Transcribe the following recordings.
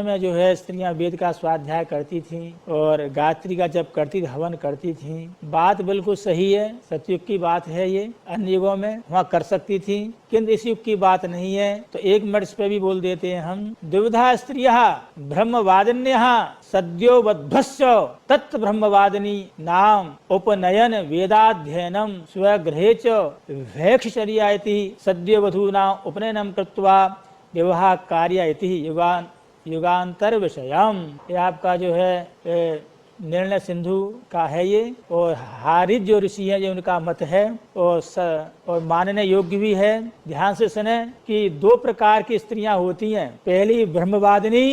में जो है स्त्रियां वेद का स्वाध्याय करती थीं और गायत्री का जप करती थी, हवन करती थीं। बात बिल्कुल सही है, सतयुग की बात है ये। अन्य युगों में वहाँ कर सकती थी, किंतु इस युग की बात नहीं है। तो एक मिनट इस पे भी बोल देते हैं हम। द्विविधा स्त्रियः ब्रह्मवादिन्यः सद्यो बद्धस्य तत् ब्रह्मवादिनी नाम उपनयन वेदाध्ययनम स्वगृहे च वैक्षचर्या इति सद्यो वधूनां उपनयनम कृत्वा विवाह कार्य इति युगांतर विषयम। ये आपका जो है निर्णय सिंधु का है ये, और हारित जो ऋषि है जो उनका मत है, और मानने योग्य भी है। ध्यान से सुने कि दो प्रकार की स्त्रियां होती हैं, पहली ब्रह्मवादिनी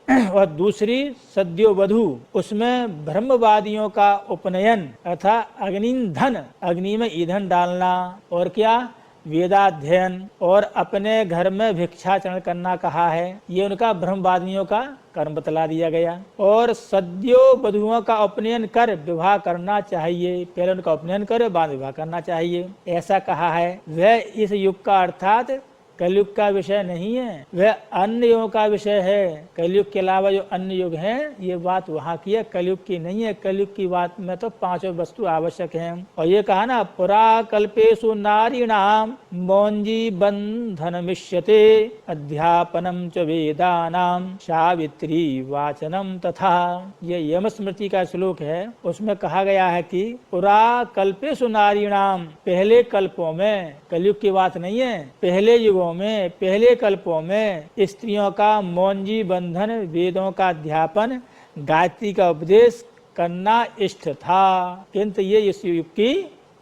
और दूसरी सद्यो वधू। उसमें ब्रह्मवादियों का उपनयन अर्थात अग्निधन, अग्नि में ईंधन डालना, और क्या वेदाध्ययन और अपने घर में भिक्षाचरण करना कहा है। ये उनका ब्रह्मवादियों का कर्म बतला दिया गया। और सद्यो वधुओं का उपनयन कर विवाह करना चाहिए, पहले उनका उपनयन करे बाद विवाह करना चाहिए, ऐसा कहा है। वह इस युग का अर्थात कलयुग का विषय नहीं है, वह अन्य युगों का विषय है। कलयुग के अलावा जो अन्य युग हैं ये बात वहाँ की है, कलयुग की नहीं है। कलयुग की बात में तो पांचों वस्तु आवश्यक हैं। और ये कहा ना, पुरा कल्पेषु नारीणाम मौंजी बंधनमिष्यते अध्यापनम च वेदानाम सावित्री वाचनम तथा। ये यमस्मृति का श्लोक है, उसमें कहा गया है कि पुरा कल्पेषु नारीणाम, पहले कल्पों में, कलयुग की बात नहीं है, पहले युगों में, पहले कल्पों में स्त्रियों का मौंजी बंधन, वेदों का अध्यापन, गायत्री का उपदेश करना इष्ट था, किंतु ये इस युग की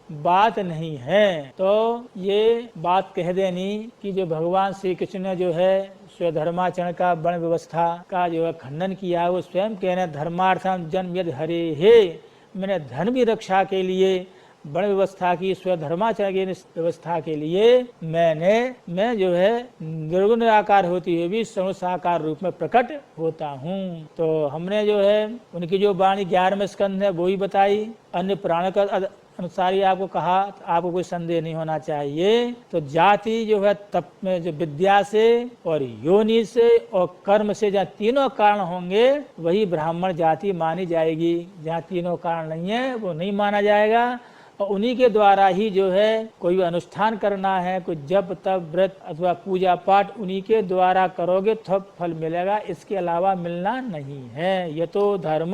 बात नहीं है। तो ये बात कह देनी कि जो भगवान श्री कृष्ण ने जो है स्वधर्माचरण का वर्ण व्यवस्था का जो है खंडन किया, वो स्वयं कहने धर्मार्थम जन्म यद हरे हे, मैंने धर्म की रक्षा के लिए वर्ण व्यवस्था की, स्वधर्माचरण की व्यवस्था के लिए मैं जो है निर्गुण निराकार होती हुई भी सर्व साकार रूप में प्रकट होता हूँ। तो हमने जो है उनकी जो वाणी 11वें स्कंध है वो ही बताई, अन्य पुराण का अनुसार ही आपको कहा, आपको कोई संदेह नहीं होना चाहिए। तो जाति जो है तप में जो विद्या से और योनि से और कर्म से जहाँ तीनों कारण होंगे वही ब्राह्मण जाति मानी जाएगी। जहाँ तीनों कारण नहीं है वो नहीं माना जाएगा। और उन्हीं के द्वारा ही जो है कोई अनुष्ठान करना है, कोई जप तप व्रत अथवा पूजा पाठ उन्हीं के द्वारा करोगे तो फल मिलेगा, इसके अलावा मिलना नहीं है। ये तो धर्म